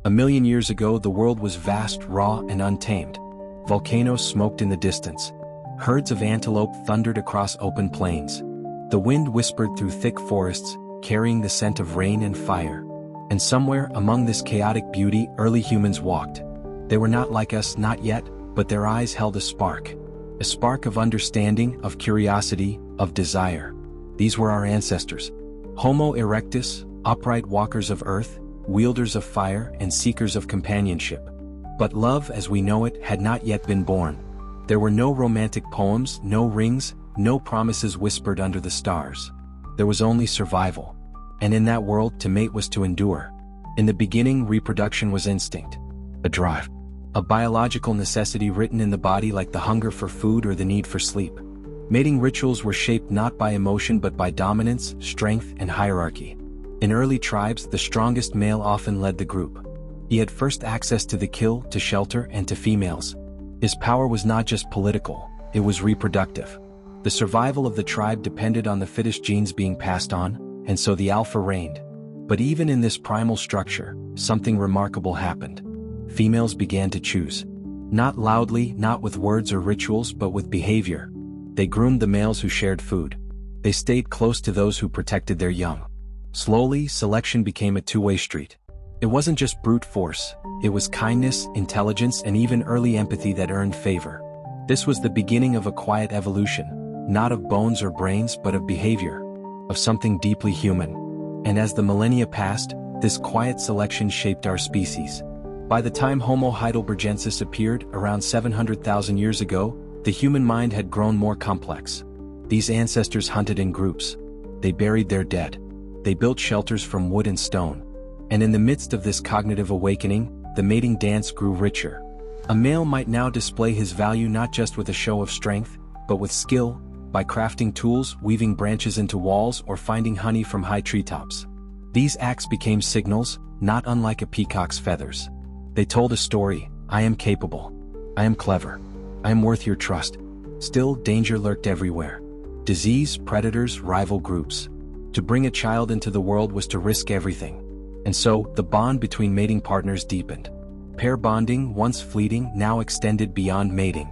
A million years ago, the world was vast, raw, and untamed. Volcanoes smoked in the distance. Herds of antelope thundered across open plains. The wind whispered through thick forests, carrying the scent of rain and fire. And somewhere among this chaotic beauty, early humans walked. They were not like us, not yet, but their eyes held a spark of understanding, of curiosity, of desire. These were our ancestors. Homo erectus, upright walkers of earth, wielders of fire and seekers of companionship. But love as we know it had not yet been born. There were no romantic poems, no rings, no promises whispered under the stars. There was only survival. And in that world, to mate was to endure. In the beginning, reproduction was instinct, a drive, a biological necessity written in the body like the hunger for food or the need for sleep. Mating rituals were shaped not by emotion but by dominance, strength, and hierarchy. In early tribes, the strongest male often led the group. He had first access to the kill, to shelter, and to females. His power was not just political, it was reproductive. The survival of the tribe depended on the fittest genes being passed on, and so the alpha reigned. But even in this primal structure, something remarkable happened. Females began to choose. Not loudly, not with words or rituals, but with behavior. They groomed the males who shared food. They stayed close to those who protected their young. Slowly, selection became a two-way street. It wasn't just brute force, it was kindness, intelligence, and even early empathy that earned favor. This was the beginning of a quiet evolution, not of bones or brains but of behavior, of something deeply human. And as the millennia passed, this quiet selection shaped our species. By the time Homo heidelbergensis appeared, around 700,000 years ago, the human mind had grown more complex. These ancestors hunted in groups. They buried their dead. They built shelters from wood and stone. And in the midst of this cognitive awakening, the mating dance grew richer. A male might now display his value not just with a show of strength, but with skill, by crafting tools, weaving branches into walls, or finding honey from high treetops. These acts became signals, not unlike a peacock's feathers. They told a story: I am capable. I am clever. I am worth your trust. Still, danger lurked everywhere. Disease, predators, rival groups. To bring a child into the world was to risk everything. And so, the bond between mating partners deepened. Pair bonding, once fleeting, now extended beyond mating.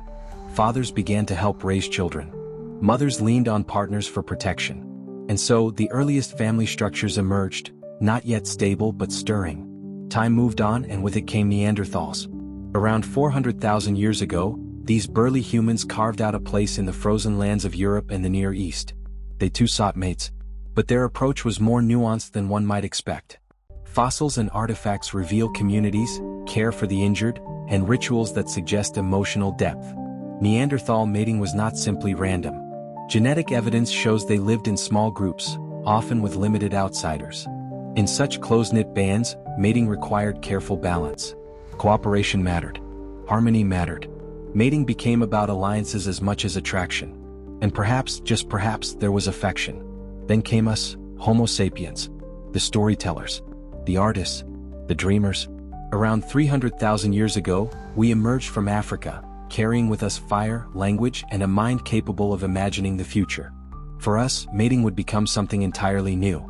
Fathers began to help raise children. Mothers leaned on partners for protection. And so, the earliest family structures emerged, not yet stable but stirring. Time moved on, and with it came Neanderthals. Around 400,000 years ago, these burly humans carved out a place in the frozen lands of Europe and the Near East. They too sought mates. But their approach was more nuanced than one might expect. Fossils and artifacts reveal communities, care for the injured, and rituals that suggest emotional depth. Neanderthal mating was not simply random. Genetic evidence shows they lived in small groups, often with limited outsiders. In such close-knit bands, mating required careful balance. Cooperation mattered. Harmony mattered. Mating became about alliances as much as attraction. And perhaps, just perhaps, there was affection. Then came us, Homo sapiens, the storytellers, the artists, the dreamers. Around 300,000 years ago, we emerged from Africa, carrying with us fire, language, and a mind capable of imagining the future. For us, mating would become something entirely new.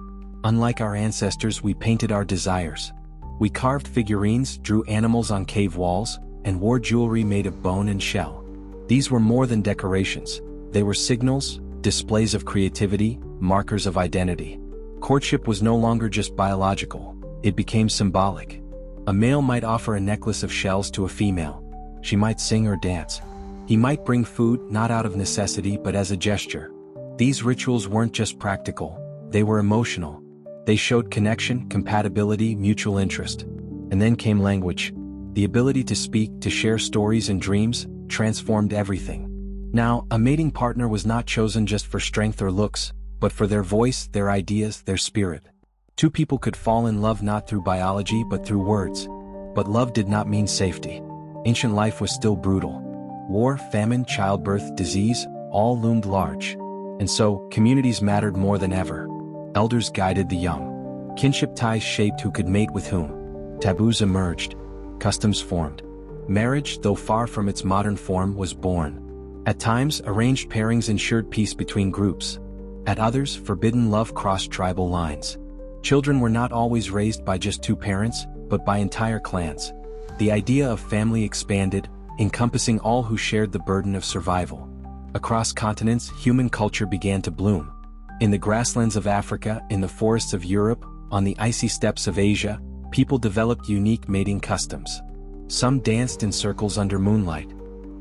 Unlike our ancestors, we painted our desires. We carved figurines, drew animals on cave walls, and wore jewelry made of bone and shell. These were more than decorations. They were signals, displays of creativity, markers of identity. Courtship was no longer just biological, it became symbolic. A male might offer a necklace of shells to a female. She might sing or dance. He might bring food, not out of necessity but as a gesture. These rituals weren't just practical, they were emotional. They showed connection, compatibility, mutual interest. And then came language. The ability to speak, to share stories and dreams, transformed everything. Now, a mating partner was not chosen just for strength or looks, but for their voice, their ideas, their spirit. Two people could fall in love not through biology but through words. But love did not mean safety. Ancient life was still brutal. War, famine, childbirth, disease, all loomed large. And so, communities mattered more than ever. Elders guided the young. Kinship ties shaped who could mate with whom. Taboos emerged. Customs formed. Marriage, though far from its modern form, was born. At times, arranged pairings ensured peace between groups. At others, forbidden love crossed tribal lines. Children were not always raised by just two parents, but by entire clans. The idea of family expanded, encompassing all who shared the burden of survival. Across continents, human culture began to bloom. In the grasslands of Africa, in the forests of Europe, on the icy steppes of Asia, people developed unique mating customs. Some danced in circles under moonlight.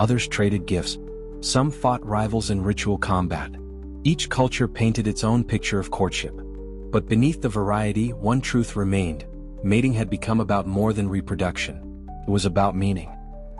Others traded gifts. Some fought rivals in ritual combat. Each culture painted its own picture of courtship. But beneath the variety, one truth remained. Mating had become about more than reproduction. It was about meaning.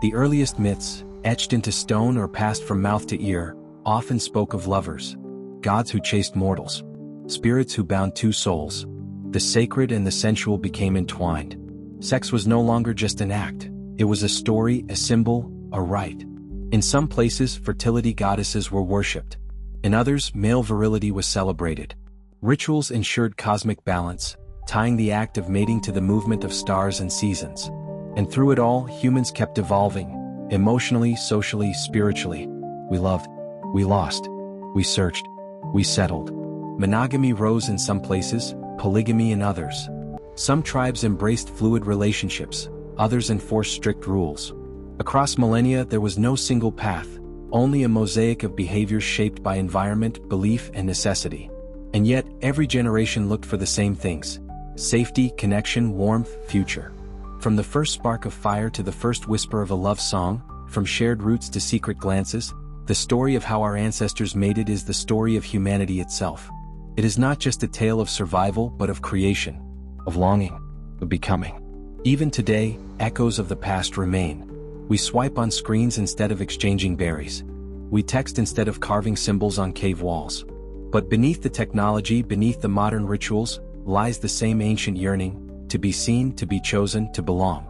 The earliest myths, etched into stone or passed from mouth to ear, often spoke of lovers, gods who chased mortals, spirits who bound two souls. The sacred and the sensual became entwined. Sex was no longer just an act. It was a story, a symbol, a rite. In some places, fertility goddesses were worshipped. In others, male virility was celebrated. Rituals ensured cosmic balance, tying the act of mating to the movement of stars and seasons. And through it all, humans kept evolving, emotionally, socially, spiritually. We loved, we lost, we searched, we settled. Monogamy rose in some places, polygamy in others. Some tribes embraced fluid relationships, others enforced strict rules. Across millennia, there was no single path, only a mosaic of behaviors shaped by environment, belief, and necessity. And yet, every generation looked for the same things: safety, connection, warmth, future. From the first spark of fire to the first whisper of a love song, from shared roots to secret glances, the story of how our ancestors mated is the story of humanity itself. It is not just a tale of survival but of creation, of longing, of becoming. Even today, echoes of the past remain. We swipe on screens instead of exchanging berries. We text instead of carving symbols on cave walls. But beneath the technology, beneath the modern rituals, lies the same ancient yearning: to be seen, to be chosen, to belong.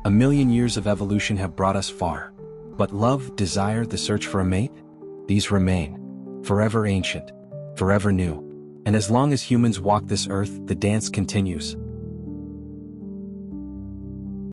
1,000,000 years of evolution have brought us far. But love, desire, the search for a mate? These remain. Forever ancient. Forever new. And as long as humans walk this earth, the dance continues.